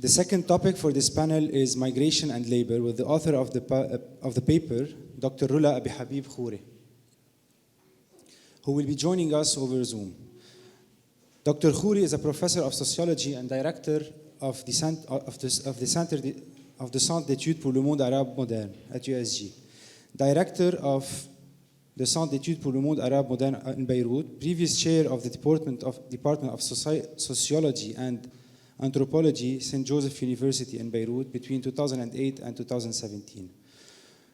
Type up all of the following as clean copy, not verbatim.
The second topic for this panel is migration and labor, with the author of the paper, Dr. Rula Abi Habib Khouri, who will be joining us over Zoom. Dr. Khouri is a professor of sociology and director of the Centre d'études pour le monde arabe moderne at USG, director of the Centre d'études pour le monde arabe moderne in Beirut, previous chair of the Department of Sociology and Anthropology, St. Joseph University in Beirut between 2008 and 2017.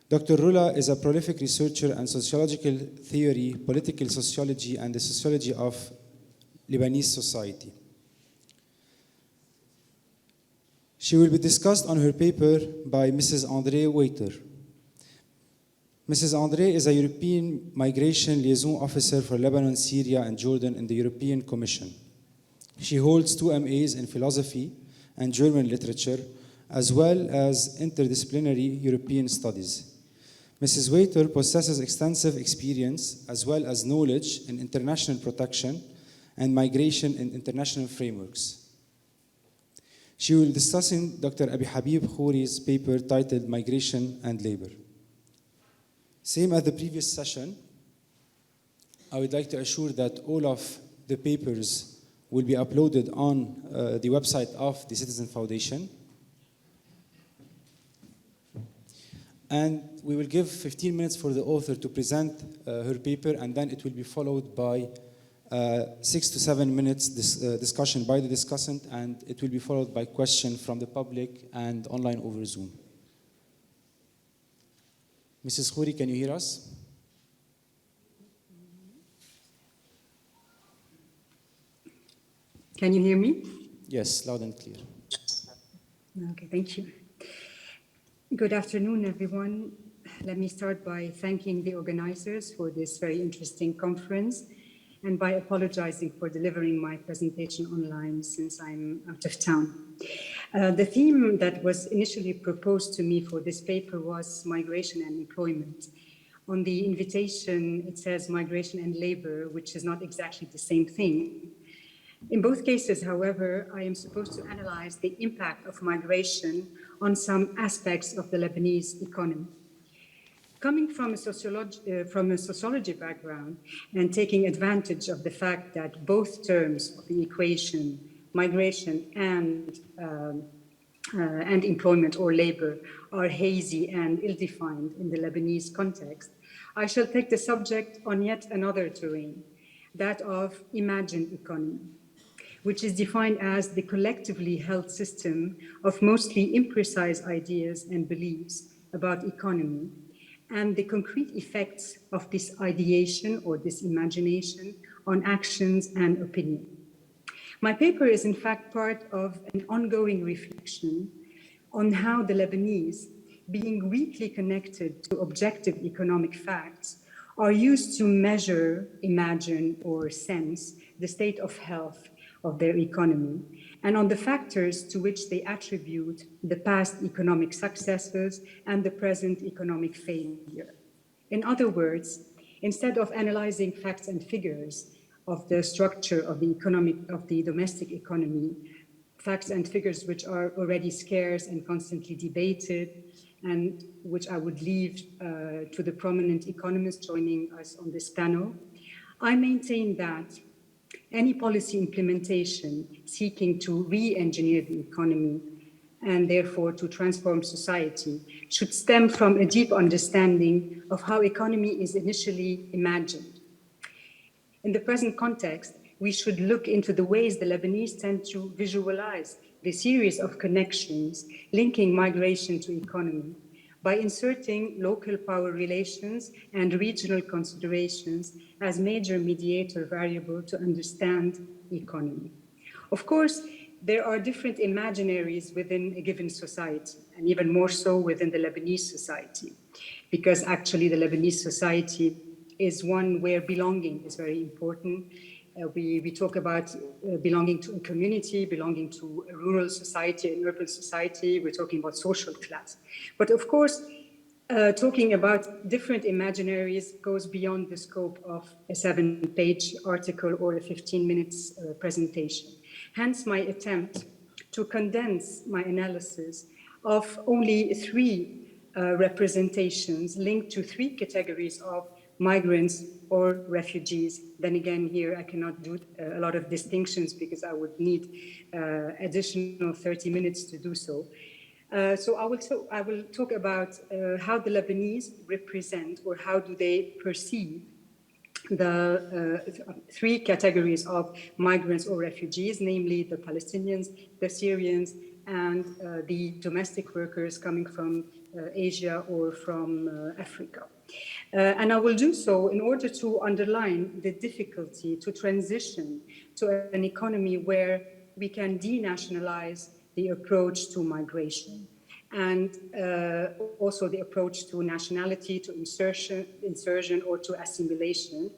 Dr. Rula is a prolific researcher in sociological theory, political sociology, and the sociology of Lebanese society. She will be discussed on her paper by Mrs. André Waiter. Mrs. André is a European Migration Liaison Officer for Lebanon, Syria, and Jordan in the European Commission. She holds 2 MAs in philosophy and German literature, as well as interdisciplinary European studies. Mrs. Waiter possesses extensive experience as well as knowledge in international protection and migration in international frameworks. She will be discussing Dr. Abi Habib Khouri's paper titled Migration and Labor. Same as the previous session, I would like to assure that all of the papers will be uploaded on the website of the Citizen Foundation. And we will give 15 minutes for the author to present her paper, and then it will be followed by 6 to 7 minutes discussion by the discussant, and it will be followed by question from the public and online over Zoom. Mrs. Khouri, can you hear us? Can you hear me? Yes, loud and clear. Okay, thank you. Good afternoon, everyone. Let me start by thanking the organizers for this very interesting conference and by apologizing for delivering my presentation online since I'm out of town. The theme that was initially proposed to me for this paper was migration and employment. On the invitation, it says migration and labor, which is not exactly the same thing. In both cases, however, I am supposed to analyze the impact of migration on some aspects of the Lebanese economy. Coming from a sociology background and taking advantage of the fact that both terms of the equation, migration and employment or labor, are hazy and ill-defined in the Lebanese context, I shall take the subject on yet another terrain, that of imagined economy, which is defined as the collectively held system of mostly imprecise ideas and beliefs about economy, and the concrete effects of this ideation or this imagination on actions and opinion. My paper is in fact part of an ongoing reflection on how the Lebanese, being weakly connected to objective economic facts, are used to measure, imagine, or sense the state of health of their economy, and on the factors to which they attribute the past economic successes and the present economic failure. In other words, instead of analyzing facts and figures of the structure of the domestic economy, facts and figures which are already scarce and constantly debated, and which I would leave to the prominent economists joining us on this panel, I maintain that any policy implementation seeking to re-engineer the economy and therefore to transform society should stem from a deep understanding of how economy is initially imagined. In the present context, we should look into the ways the Lebanese tend to visualize the series of connections linking migration to economy by inserting local power relations and regional considerations as major mediator variable to understand economy. Of course, there are different imaginaries within a given society, and even more so within the Lebanese society, because actually the Lebanese society is one where belonging is very important. We talk about belonging to a community, belonging to a rural society, an urban society. We're talking about social class. But of course, talking about different imaginaries goes beyond the scope of a 7-page article or a 15 minutes presentation. Hence my attempt to condense my analysis of only three representations linked to three categories of migrants or refugees. Then again, here I cannot do a lot of distinctions because I would need additional 30 minutes to do so. So I will talk about how the Lebanese represent, or how do they perceive, the three categories of migrants or refugees, namely the Palestinians, the Syrians, and the domestic workers coming from Asia or from Africa. And I will do so in order to underline the difficulty to transition to an economy where we can denationalize the approach to migration, and also the approach to nationality, to insertion or to assimilation.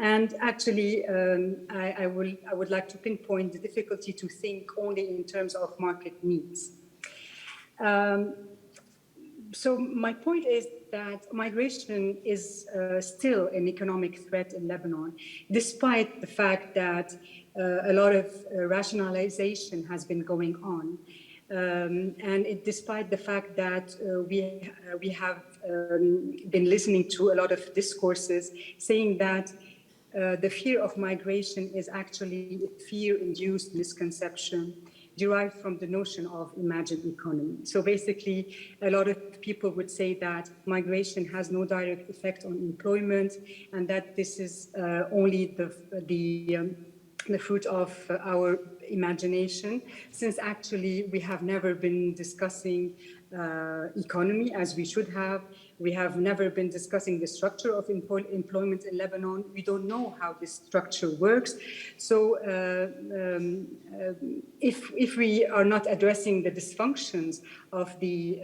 And actually, I would like to pinpoint the difficulty to think only in terms of market needs. So my point is that migration is still an economic threat in Lebanon, despite the fact that a lot of rationalization has been going on. Despite the fact that we have been listening to a lot of discourses saying that the fear of migration is actually a fear-induced misconception derived from the notion of imagined economy. So basically, a lot of people would say that migration has no direct effect on employment, and that this is only the fruit of our imagination, since actually we have never been discussing economy as we should have. We have never been discussing the structure of employment in Lebanon. We don't know how this structure works. So if we are not addressing the dysfunctions of the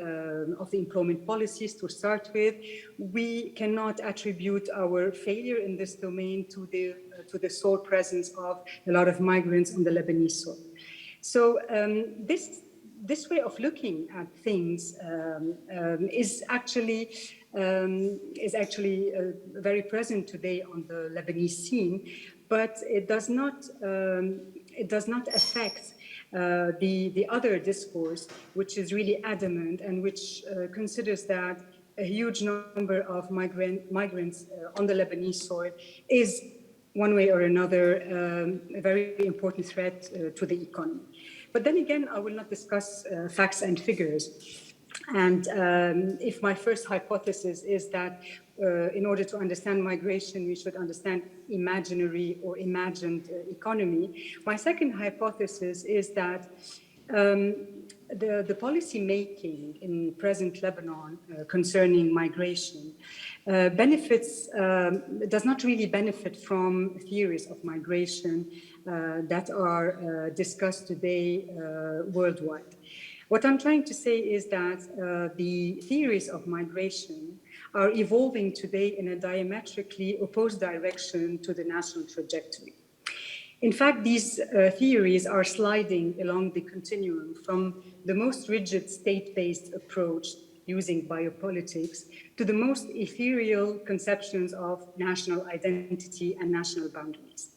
employment policies to start with, we cannot attribute our failure in this domain to the sole presence of a lot of migrants on the Lebanese soil. So this way of looking at things is actually very present today on the Lebanese scene, but it does not affect the other discourse, which is really adamant and which considers that a huge number of migrants on the Lebanese soil is, one way or another, a very important threat to the economy. But then again, I will not discuss facts and figures. And if my first hypothesis is that in order to understand migration, we should understand imaginary or imagined economy, my second hypothesis is that the policy making in present Lebanon concerning migration does not really benefit from theories of migration that are discussed today worldwide. What I'm trying to say is that the theories of migration are evolving today in a diametrically opposed direction to the national trajectory. In fact, these theories are sliding along the continuum from the most rigid state-based approach using biopolitics to the most ethereal conceptions of national identity and national boundaries.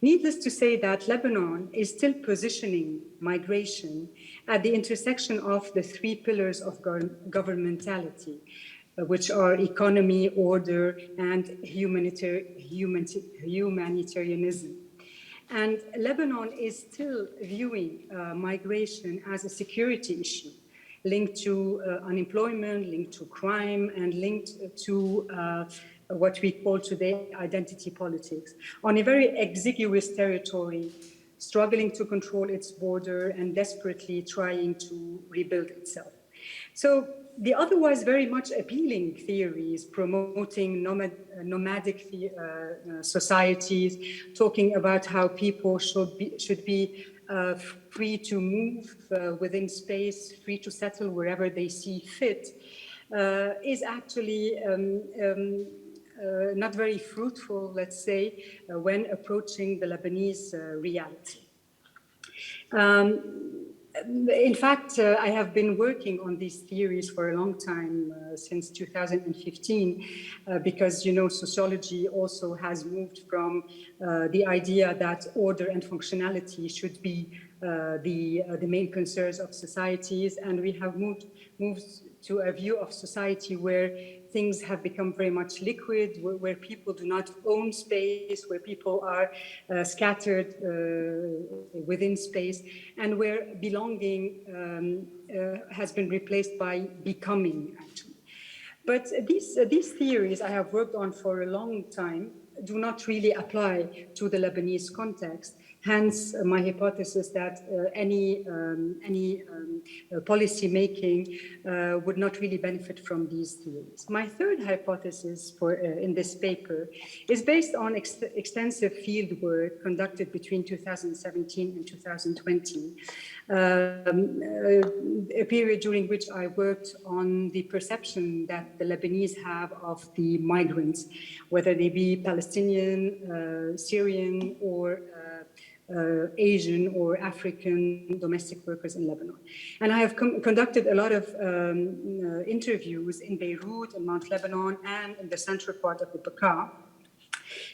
Needless to say that Lebanon is still positioning migration at the intersection of the three pillars of governmentality, which are economy, order, and humanitarianism. And Lebanon is still viewing migration as a security issue, linked to unemployment, linked to crime, and linked to what we call today identity politics, on a very exiguous territory, struggling to control its border and desperately trying to rebuild itself. So the otherwise very much appealing theories promoting nomadic societies, talking about how people should be free to move within space, free to settle wherever they see fit, is actually not very fruitful, let's say, when approaching the Lebanese reality. In fact, I have been working on these theories for a long time, since 2015, because, you know, sociology also has moved from the idea that order and functionality should be the main concerns of societies, and we have moved to a view of society where things have become very much liquid, where people do not own space, where people are scattered within space, and where belonging has been replaced by becoming, actually. But these theories I have worked on for a long time do not really apply to the Lebanese context. Hence, my hypothesis that any policy making would not really benefit from these theories. My third hypothesis in this paper is based on extensive field work conducted between 2017 and 2020, a period during which I worked on the perception that the Lebanese have of the migrants, whether they be Palestinian, Syrian, or Asian or African domestic workers in Lebanon. And I have conducted a lot of interviews in Beirut and Mount Lebanon and in the central part of the Bekaa,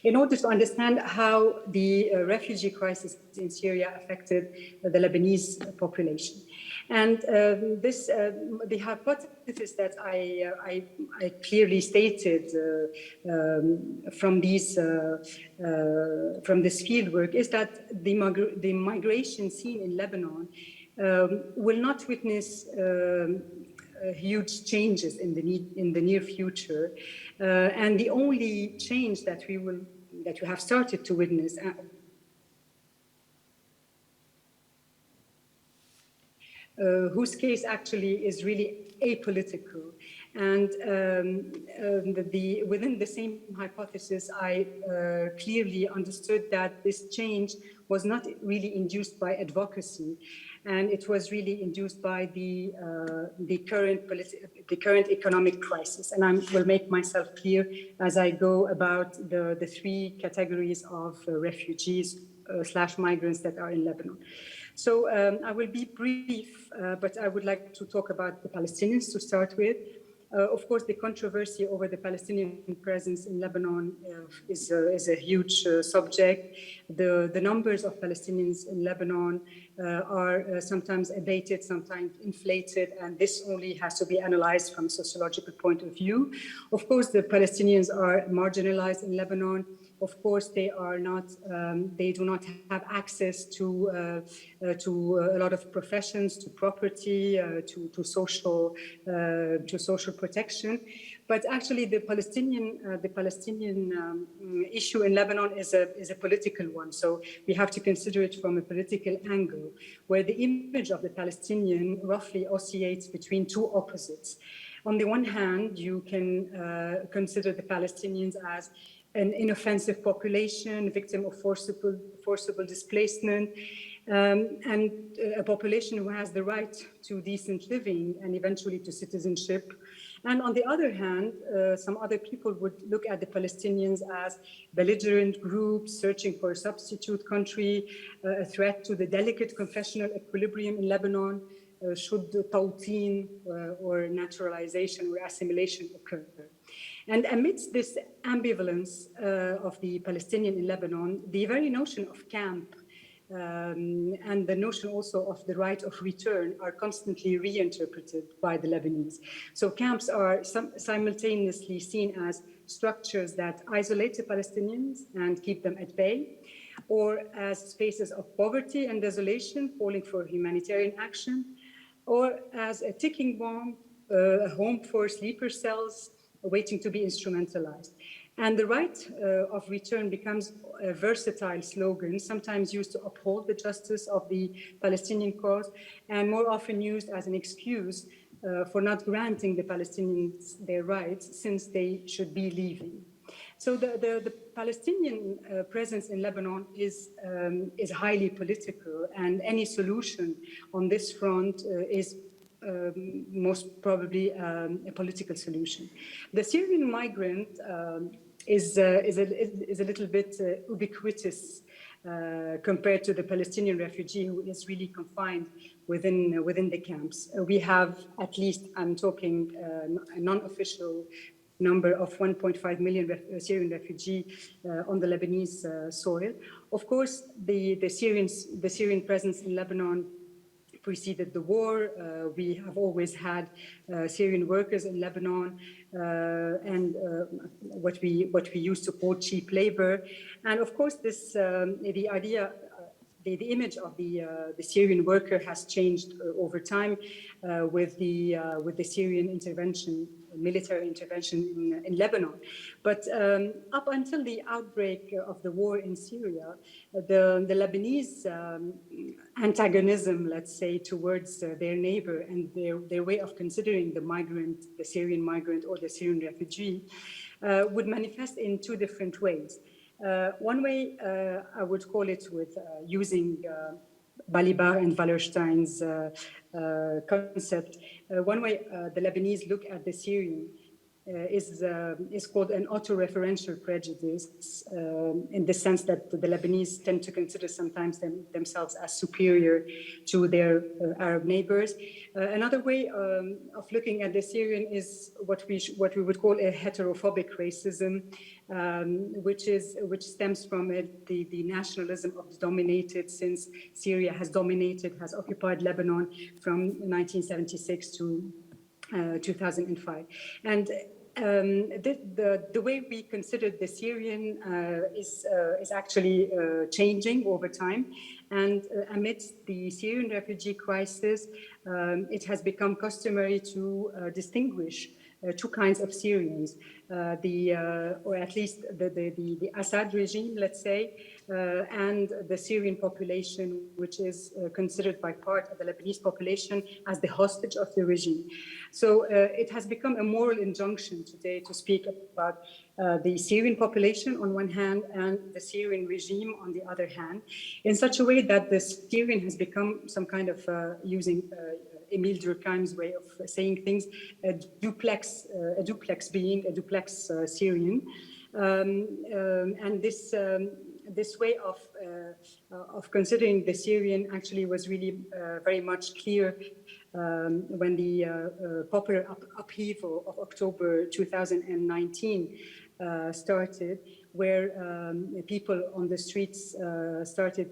in order to understand how the refugee crisis in Syria affected the Lebanese population. And the hypothesis that I clearly stated from this fieldwork is that the migration scene in Lebanon will not witness huge changes in the near future, and the only change that we have started to witness whose case actually is really apolitical. And within the same hypothesis, I clearly understood that this change was not really induced by advocacy, and it was really induced by the current economic crisis. And I will make myself clear as I go about the three categories of refugees / migrants that are in Lebanon. So I will be brief, but I would like to talk about the Palestinians to start with. Of course, the controversy over the Palestinian presence in Lebanon is a huge subject. The numbers of Palestinians in Lebanon are sometimes abated, sometimes inflated, and this only has to be analyzed from a sociological point of view. Of course, the Palestinians are marginalized in Lebanon. Of course, they do not have access to a lot of professions, to property, to social protection. But actually, the Palestinian issue in Lebanon is a political one. So we have to consider it from a political angle, where the image of the Palestinian roughly oscillates between two opposites. On the one hand, you can consider the Palestinians as an inoffensive population, victim of forcible displacement, and a population who has the right to decent living and eventually to citizenship. And on the other hand, some other people would look at the Palestinians as belligerent groups searching for a substitute country, a threat to the delicate confessional equilibrium in Lebanon, should tawteen or naturalization or assimilation occur. And amidst this ambivalence of the Palestinian in Lebanon, the very notion of camp and the notion also of the right of return are constantly reinterpreted by the Lebanese. So camps are simultaneously seen as structures that isolate the Palestinians and keep them at bay, or as spaces of poverty and desolation calling for humanitarian action, or as a ticking bomb, a home for sleeper cells waiting to be instrumentalized. And the right of return becomes a versatile slogan, sometimes used to uphold the justice of the Palestinian cause, and more often used as an excuse for not granting the Palestinians their rights, since they should be leaving. So the Palestinian presence in Lebanon is highly political, and any solution on this front is most probably a political solution. The Syrian migrant is a little bit ubiquitous compared to the Palestinian refugee, who is really confined within the camps. We have, at least I'm talking a non-official number of 1.5 million Syrian refugees on the Lebanese soil. Of course, the Syrian presence in Lebanon preceded the war. We have always had Syrian workers in Lebanon and what we used to call cheap labor. And of course, this the idea. The image of the Syrian worker has changed over time with the Syrian intervention, military intervention in Lebanon. But up until the outbreak of the war in Syria, the Lebanese antagonism, let's say, towards their neighbor and their way of considering the migrant, the Syrian migrant or the Syrian refugee, would manifest in two different ways. One way, I would call it with using Balibar and Wallerstein's concept. One way the Lebanese look at the Syrian is called an autoreferential prejudice, in the sense that the Lebanese tend to consider sometimes themselves as superior to their Arab neighbors. Another way of looking at the Syrian is what we would call a heterophobic racism, which stems from the nationalism of the dominated, since Syria has occupied Lebanon from 1976 to 2005. And the way we considered the Syrian is actually changing over time. And amidst the Syrian refugee crisis, it has become customary to distinguish two kinds of Syrians, or at least the Assad regime, let's say, and the Syrian population, which is considered by part of the Lebanese population as the hostage of the regime. So it has become a moral injunction today to speak about the Syrian population on one hand and the Syrian regime on the other hand, in such a way that the Syrian has become some kind of, using Emile Durkheim's way of saying things, a duplex being, a duplex Syrian. And this way of considering the Syrian actually was really very much clear when the popular upheaval of October 2019 started, where people on the streets started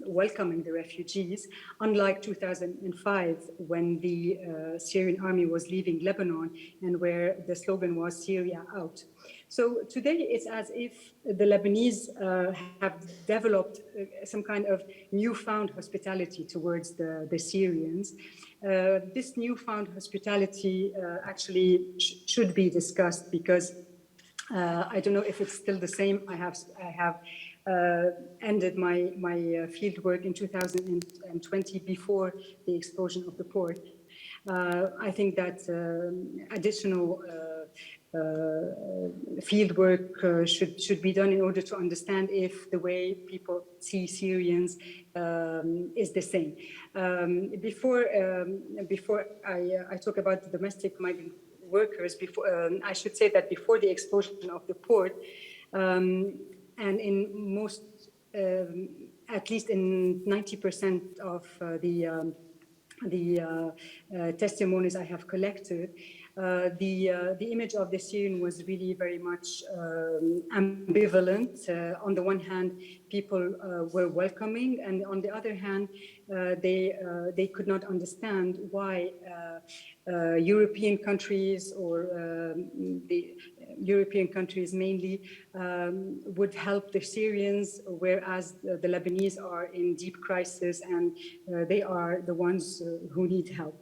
welcoming the refugees, unlike 2005, when the Syrian army was leaving Lebanon and where the slogan was Syria out. So today it's as if the Lebanese have developed some kind of newfound hospitality towards the Syrians. This newfound hospitality actually should be discussed, because I don't know if it's still the same. I have ended my field work in 2020 before the explosion of the port. I think that additional field work should be done in order to understand if the way people see Syrians is the same. Before I talk about the domestic migrant workers, I should say that before the explosion of the port, and in most, at least in 90% of the testimonies I have collected, the image of the Syrian was really very much ambivalent. On the one hand, people were welcoming, and on the other hand, they could not understand why European countries, or the European countries mainly, would help the Syrians, whereas the Lebanese are in deep crisis and they are the ones who need help.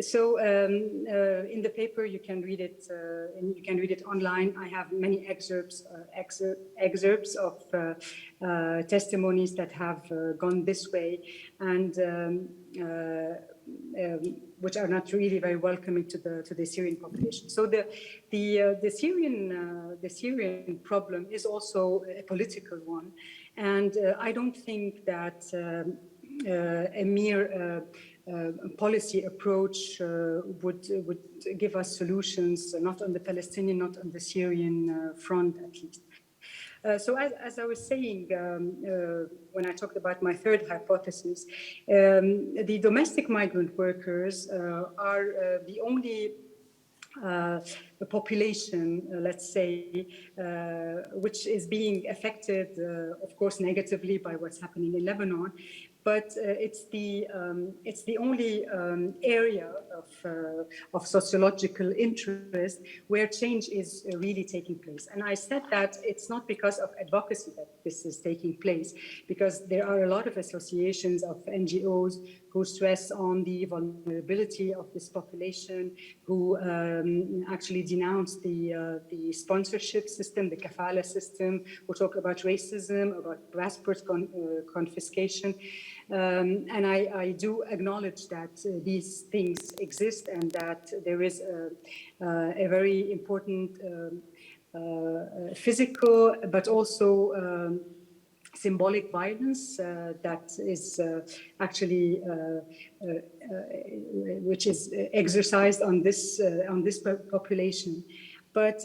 So in the paper you can read it, and you can read it online. I have many excerpts of testimonies that have gone this way, and which are not really very welcoming to the Syrian population. So the Syrian problem is also a political one, and I don't think that a mere policy approach would give us solutions, not on the Palestinian, not on the Syrian front at least. So as I was saying, when I talked about my third hypothesis, the domestic migrant workers are the only a population, let's say, which is being affected, of course, negatively by what's happening in Lebanon. But it's the only area of sociological interest where change is really taking place. And I said that it's not because of advocacy that this is taking place, because there are a lot of associations of NGOs who stress on the vulnerability of this population, who actually denounce the sponsorship system, the kafala system, who talk about racism, about passport confiscation. And I do acknowledge that these things exist and that there is a very important physical, but also symbolic violence that is actually which is exercised on this population. But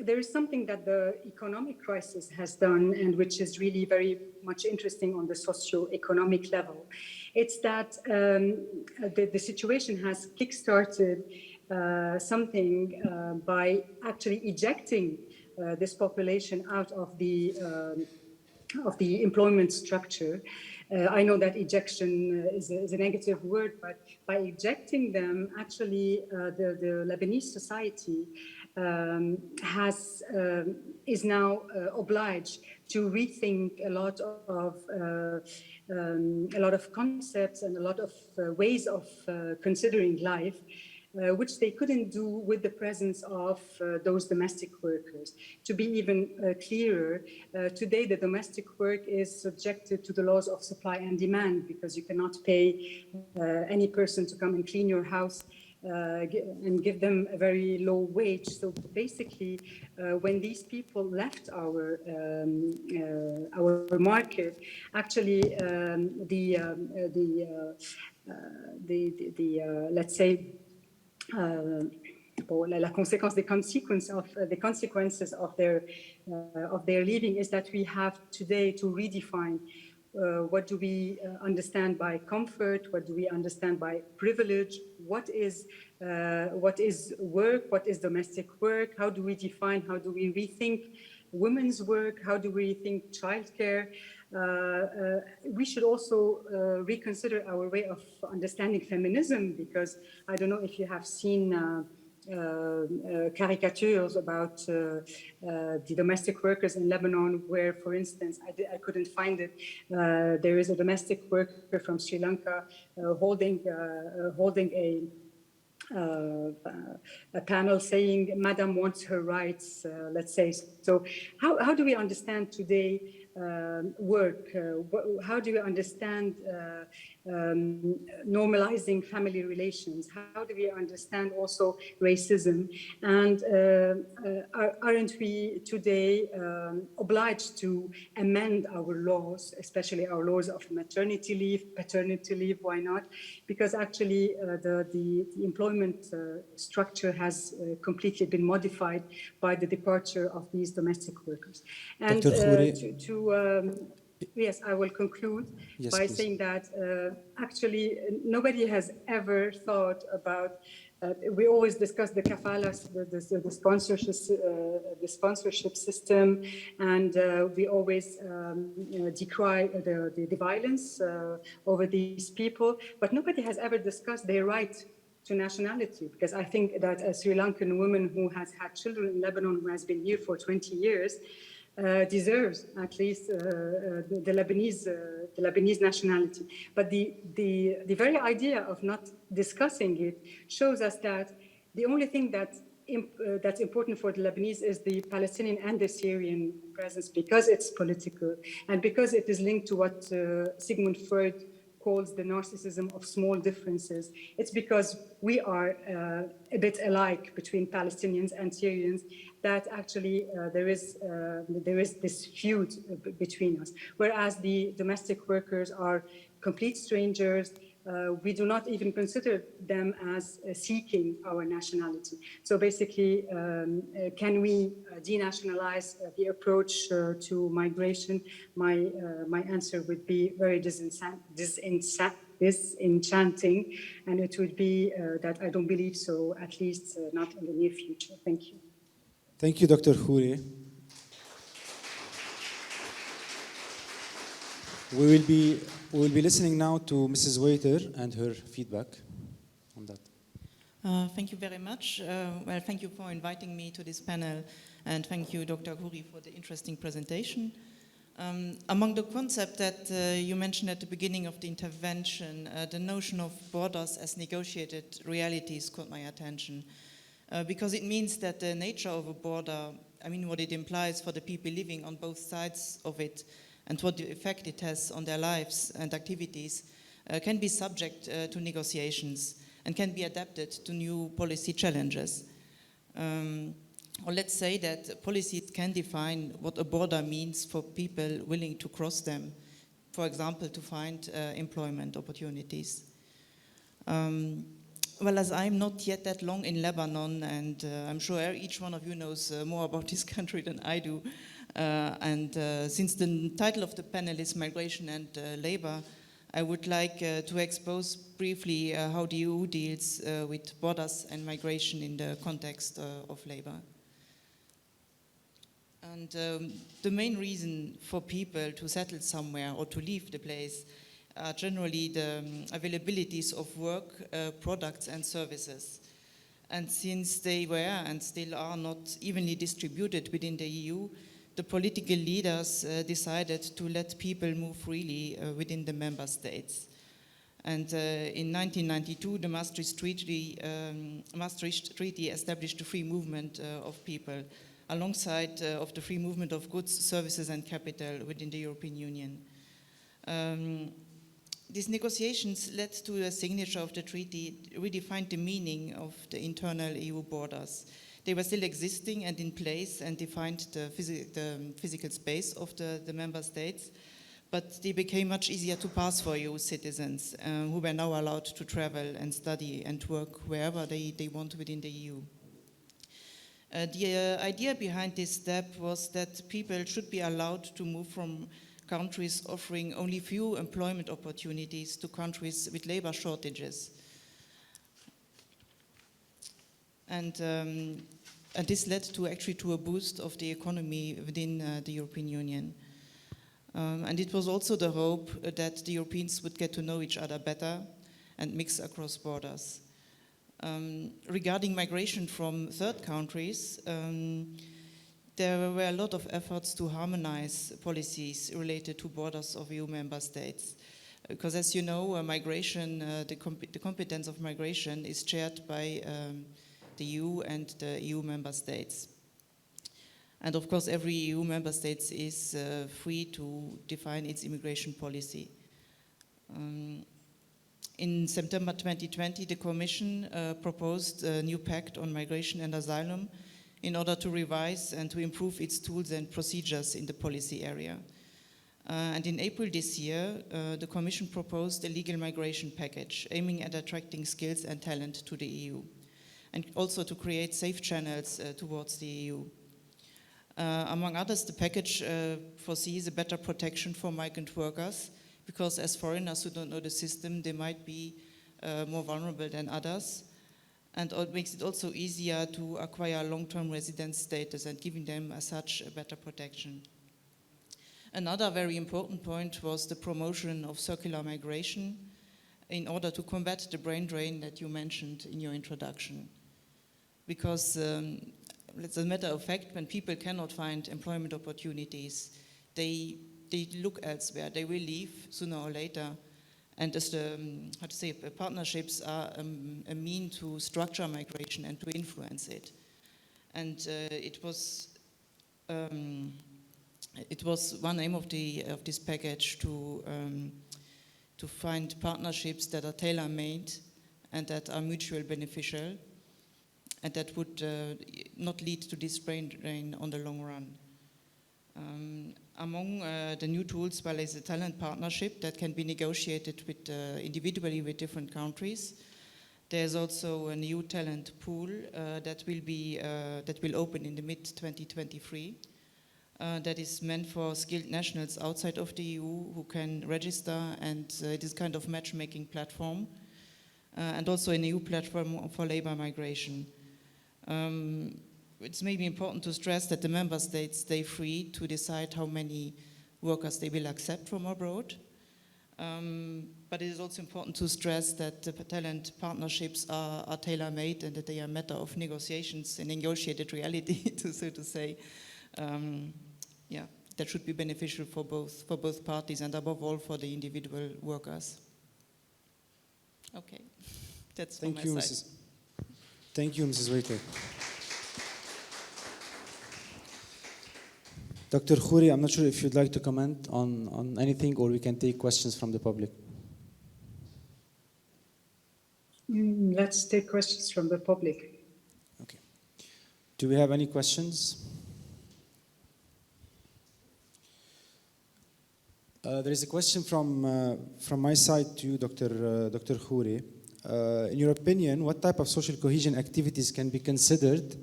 there is something that the economic crisis has done, and which is really very much interesting on the socio-economic level. It's that the situation has kickstarted something by actually ejecting this population out of the employment structure. I know that ejection is a negative word, but by ejecting them, actually the Lebanese society is now obliged to rethink a lot of concepts and a lot of ways of considering life, which they couldn't do with the presence of those domestic workers. To be even clearer, today the domestic work is subjected to the laws of supply and demand, because you cannot pay any person to come and clean your house and give them a very low wage. So basically, when these people left our market, actually let's say the consequences of their leaving is that we have today to redefine what do we understand by comfort, what do we understand by privilege, what is work, what is domestic work, how do we define, how do we rethink women's work, how do we think childcare. We should also reconsider our way of understanding feminism, because I don't know if you have seen caricatures about the domestic workers in Lebanon, where, for instance, I couldn't find it. There is a domestic worker from Sri Lanka holding a panel saying, "Madam wants her rights," let's say. So how do we understand today work? How do we understand normalizing family relations? How do we understand also racism? And aren't we today obliged to amend our laws, especially our laws of maternity leave, paternity leave? Why not? Because actually the employment structure has completely been modified by the departure of these domestic workers. And yes, I will conclude by saying that actually nobody has ever thought about. We always discuss the kafalas, the sponsorship system, and we always decry the violence over these people. But nobody has ever discussed their right to nationality, because I think that a Sri Lankan woman who has had children in Lebanon, who has been here for 20 years, deserves at least the Lebanese nationality. But the very idea of not discussing it shows us that the only thing that's important for the Lebanese is the Palestinian and the Syrian presence, because it's political and because it is linked to what Sigmund Freud calls the narcissism of small differences. It's because we are a bit alike between Palestinians and Syrians that actually there is this feud between us. Whereas the domestic workers are complete strangers. We do not even consider them as seeking our nationality. So basically, can we denationalize the approach to migration? My answer would be very this enchanting, and it would be that I don't believe so, at least not in the near future. Thank you. Thank you, Dr. Khouri. We will be listening now to Mrs. Waiter and her feedback on that. Thank you very much. Well, thank you for inviting me to this panel, and thank you, Dr. Khouri, for the interesting presentation. Among the concepts that you mentioned at the beginning of the intervention, the notion of borders as negotiated realities caught my attention, because it means that the nature of a border, I mean, what it implies for the people living on both sides of it, and what the effect it has on their lives and activities, can be subject to negotiations and can be adapted to new policy challenges. Or let's say that policies can define what a border means for people willing to cross them, for example, to find employment opportunities. Well, as I'm not yet that long in Lebanon, and I'm sure each one of you knows more about this country than I do, and since the title of the panel is Migration and Labor, I would like to expose briefly how the EU deals with borders and migration in the context of labor. And the main reason for people to settle somewhere or to leave the place are generally the availabilities of work, products and services. And since they were and still are not evenly distributed within the EU, the political leaders decided to let people move freely within the member states. And in 1992, the Maastricht Treaty established the free movement of people, alongside of the free movement of goods, services and capital within the European Union. These negotiations led to a signature of the treaty, redefined the meaning of the internal EU borders. They were still existing and in place and defined the physical space of the member states, but they became much easier to pass for EU citizens who were now allowed to travel and study and work wherever they want within the EU. The idea behind this step was that people should be allowed to move from countries offering only few employment opportunities to countries with labor shortages. And this led to a boost of the economy within the European Union. And it was also the hope that the Europeans would get to know each other better and mix across borders. Regarding migration from third countries, there were a lot of efforts to harmonize policies related to borders of EU member states. Because as you know, migration, the competence of migration is shared by the EU and the EU member states. And of course, every EU member state is free to define its immigration policy. In September 2020, the Commission proposed a new pact on migration and asylum in order to revise and to improve its tools and procedures in the policy area. And in April this year, the Commission proposed a legal migration package aiming at attracting skills and talent to the EU, and also to create safe channels towards the EU. Among others, the package foresees a better protection for migrant workers, because as foreigners who don't know the system, they might be more vulnerable than others. And it makes it also easier to acquire long-term residence status and giving them as such a better protection. Another very important point was the promotion of circular migration in order to combat the brain drain that you mentioned in your introduction. Because as a matter of fact, when people cannot find employment opportunities, they look elsewhere, they will leave sooner or later. And as partnerships are a mean to structure migration and to influence it. And it was one aim of this package to find partnerships that are tailor-made and that are mutually beneficial, and that would not lead to this brain drain on the long run. Among the new tools, well, is a talent partnership that can be negotiated with, individually with different countries. There's also a new talent pool that will open in the mid-2023. that is meant for skilled nationals outside of the EU who can register, and it is kind of matchmaking platform, and also an EU platform for labor migration. It's maybe important to stress that the member states stay free to decide how many workers they will accept from abroad. But it is also important to stress that the talent partnerships are tailor-made and that they are a matter of negotiations and negotiated reality, so to say. Yeah, that should be beneficial for both parties and above all for the individual workers. Okay, that's from my side. Thank you, Mrs. Waiter. Dr. Khouri, I'm not sure if you'd like to comment on anything, or we can take questions from the public. Let's take questions from the public. Okay. Do we have any questions? There is a question from my side to you, Dr. Khouri. In your opinion, what type of social cohesion activities can be considered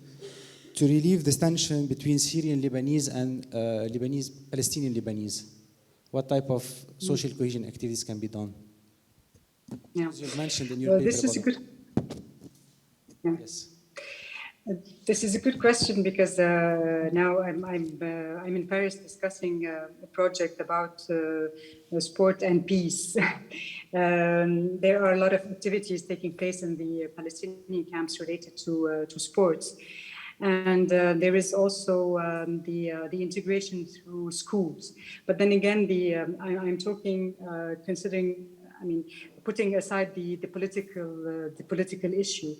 to relieve the tension between Syrian Lebanese and Palestinian Lebanese? What type of social cohesion activities can be done? Yeah. As you mentioned in your paper. This is a good. Yeah. Yes. This is a good question because now I'm in Paris discussing a project about sport and peace. There are a lot of activities taking place in the Palestinian camps related to sports, and there is also the integration through schools. But then again, I'm talking considering. I mean, putting aside the political issue,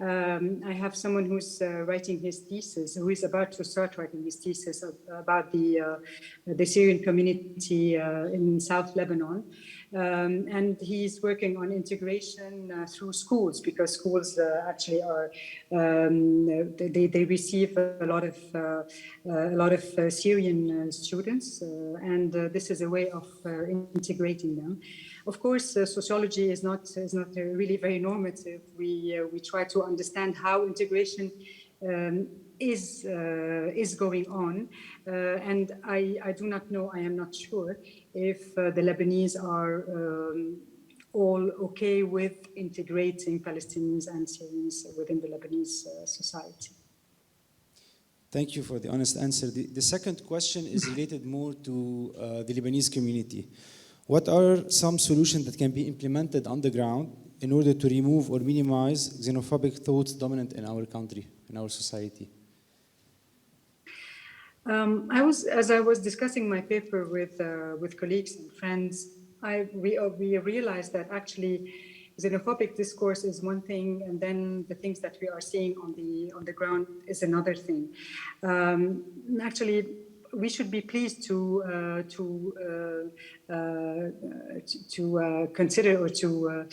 I have someone who's writing his thesis, who is about to start writing his thesis about the Syrian community in South Lebanon, and he's working on integration through schools, because schools actually are they receive a lot of Syrian students, and this is a way of integrating them. Of course, sociology is not really very normative. We try to understand how integration is going on, and I do not know. I am not sure if the Lebanese are all okay with integrating Palestinians and Syrians within the Lebanese society. Thank you for the honest answer. The second question is related more to the Lebanese community. What are some solutions that can be implemented on the ground in order to remove or minimize xenophobic thoughts dominant in our country, in our society? As I was discussing my paper with colleagues and friends, we realized that actually xenophobic discourse is one thing, and then the things that we are seeing on the ground is another thing. Actually, we should be pleased to consider or to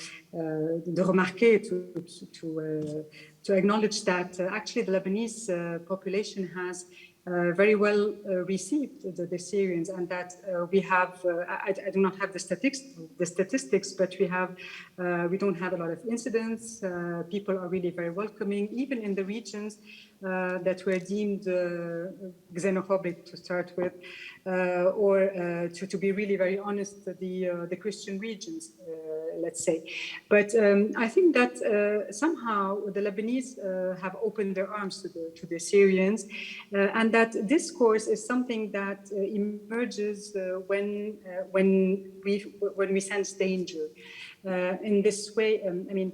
remarquer, to acknowledge that actually the Lebanese population has very well received the Syrians, and that we have. I do not have the statistics, but we don't have a lot of incidents. People are really very welcoming, even in the regions that were deemed xenophobic to start with, or to be really very honest, the Christian regions, let's say. But I think that somehow the Lebanese have opened their arms to the Syrians, and that discourse is something that emerges when we sense danger. In this way, I mean,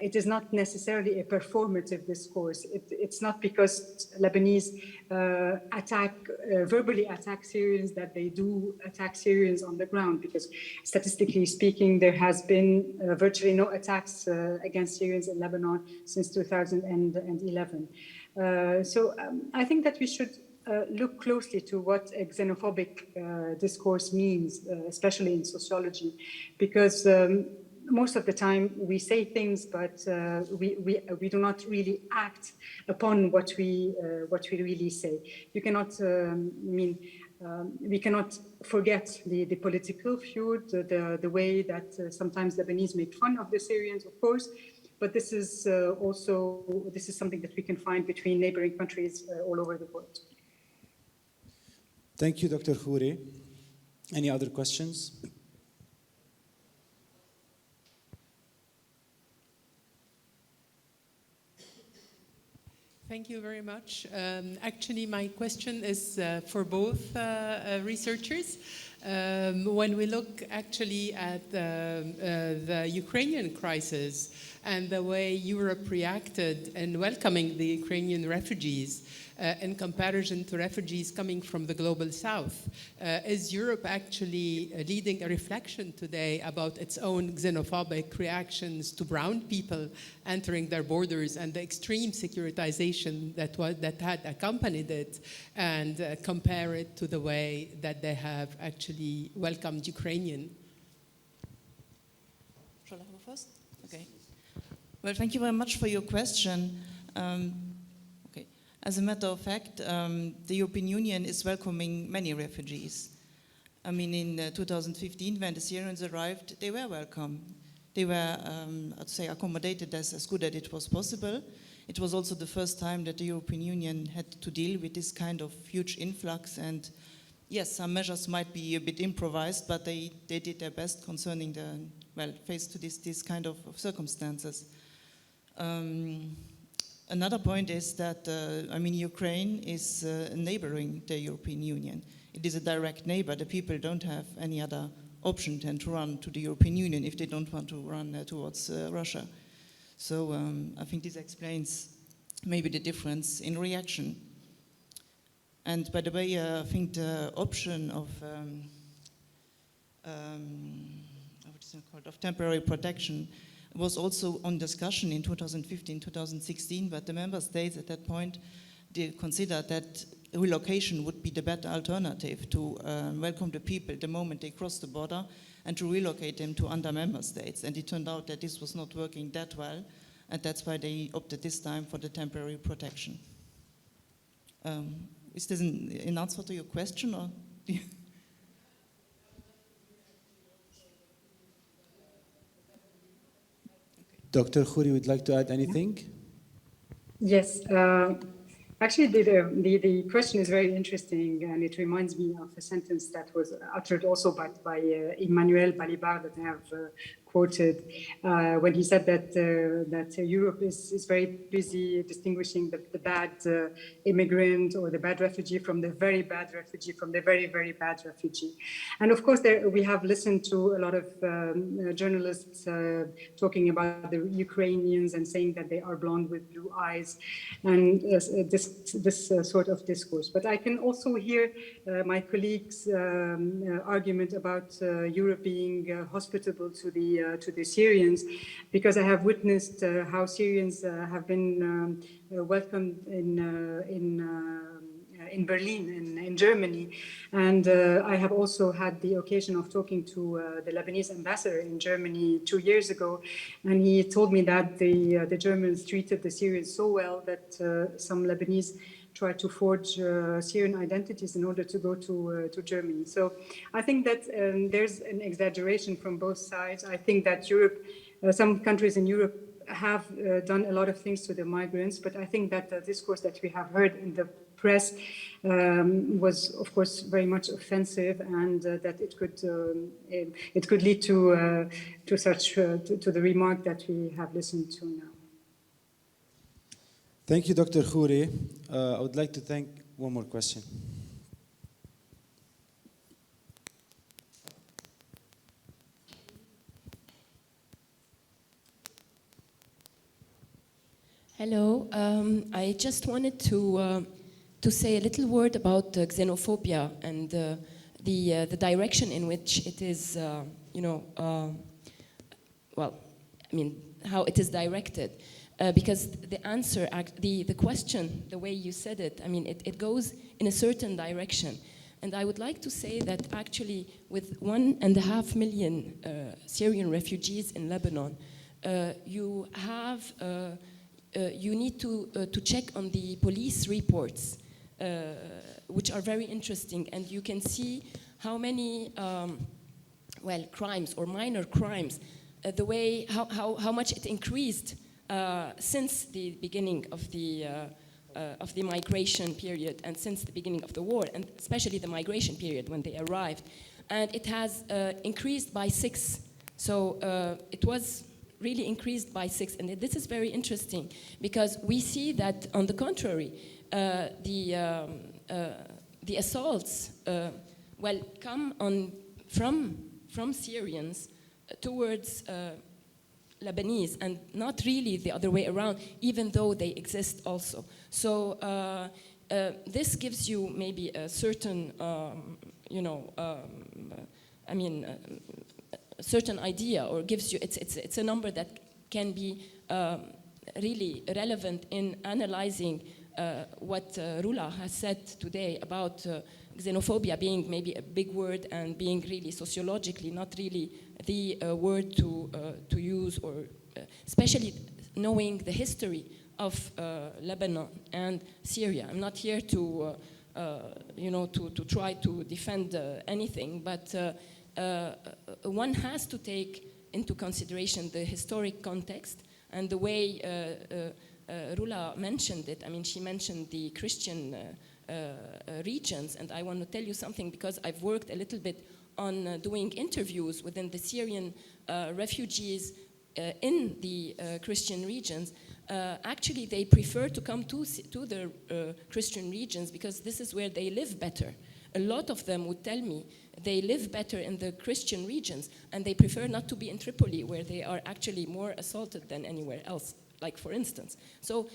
it is not necessarily a performative discourse. It's not because Lebanese verbally attack Syrians that they do attack Syrians on the ground, because statistically speaking, there has been virtually no attacks against Syrians in Lebanon since 2011. So I think that we should look closely to what a xenophobic discourse means, especially in sociology, because most of the time we say things, but we do not really act upon what we really say. You cannot we cannot forget the political feud, the way that sometimes Lebanese make fun of the Syrians, of course. But this is something that we can find between neighboring countries all over the world. Thank you, Dr. Khouri. Any other questions? Thank you very much. Actually, my question is for both researchers. When we look actually at the Ukrainian crisis and the way Europe reacted in welcoming the Ukrainian refugees in comparison to refugees coming from the global south, is Europe actually leading a reflection today about its own xenophobic reactions to brown people entering their borders and the extreme securitization that had accompanied it, and compare it to the way that they have actually welcomed Ukrainian? Shall I go first? Okay. Well, thank you very much for your question. Okay. As a matter of fact, the European Union is welcoming many refugees. I mean, in 2015, when the Syrians arrived, they were welcome. They were, I'd say, accommodated as good as it was possible. It was also the first time that the European Union had to deal with this kind of huge influx. And yes, some measures might be a bit improvised, but they did their best concerning the, well, faced to this kind of circumstances. Another point is that, I mean, Ukraine is neighboring the European Union. It is a direct neighbor. The people don't have any other option than to run to the European Union if they don't want to run towards Russia. So I think this explains maybe the difference in reaction. And by the way, I think the option of what is it called, of temporary protection was also on discussion in 2015, 2016, but the member states at that point, they considered that relocation would be the better alternative to welcome the people the moment they cross the border and to relocate them to other member states. And it turned out that this was not working that well, and that's why they opted this time for the temporary protection. Is this an answer to your question, or? Dr. Khouri, would like to add anything? Yes. Actually, the question is very interesting, and it reminds me of a sentence that was uttered also by Emmanuel Balibar that I have quoted when he said that Europe is very busy distinguishing the bad immigrant or the bad refugee from the very bad refugee from the very, very bad refugee. And of course, we have listened to a lot of journalists talking about the Ukrainians and saying that they are blonde with blue eyes, and this sort of discourse. But I can also hear my colleagues' argument about Europe being hospitable to the Syrians, because I have witnessed how Syrians have been welcomed in Berlin, in Germany. And I have also had the occasion of talking to the Lebanese ambassador in Germany 2 years ago. And he told me that the Germans treated the Syrians so well that some Lebanese tried to forge Syrian identities in order to go to Germany. So I think that there's an exaggeration from both sides. I think that Europe, some countries in Europe have done a lot of things to the migrants, but I think that the discourse that we have heard in the press was, of course, very much offensive, and that it could lead to the remark that we have listened to now. Thank you, Dr. Khouri. I would like to thank one more question. Hello. I just wanted to say a little word about xenophobia and the direction in which it is, how it is directed. Because the answer, the question, the way you said it, I mean, it goes in a certain direction. And I would like to say that actually with 1.5 million Syrian refugees in Lebanon, you need to check on the police reports, which are very interesting. And you can see how many, crimes or minor crimes, the way, how much it increased since the beginning of the of the migration period and since the beginning of the war, and especially the migration period when they arrived. And it has increased by 6. So it was really increased by 6. And this is very interesting because we see that, on the contrary, the assaults, come on from Syrians towards Lebanese, and not really the other way around, even though they exist also. So this gives you maybe a certain, a certain idea, or gives you, it's a number that can be really relevant in analyzing what Rula has said today about xenophobia being maybe a big word and being really sociologically not really the word to use, or especially knowing the history of Lebanon and Syria. I'm not here to to try to defend anything, but one has to take into consideration the historic context and the way Rula mentioned it. I mean, she mentioned the Christian regions, and I want to tell you something because I've worked a little bit on doing interviews within the Syrian refugees in the Christian regions. Actually, they prefer to come to the Christian regions because this is where they live better. A lot of them would tell me they live better in the Christian regions, and they prefer not to be in Tripoli, where they are actually more assaulted than anywhere else, like for instance. So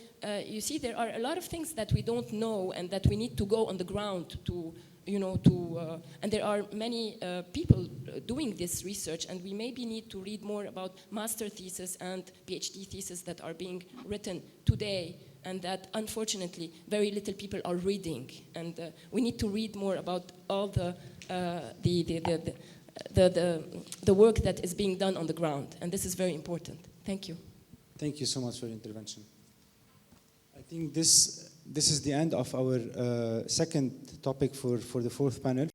you see, there are a lot of things that we don't know and that we need to go on the ground to, and there are many people doing this research, and we maybe need to read more about master thesis and PhD thesis that are being written today, and that unfortunately very little people are reading. And we need to read more about all the work that is being done on the ground, and this is very important. Thank you. Thank you so much for your intervention. I think this is the end of our second topic for the fourth panel.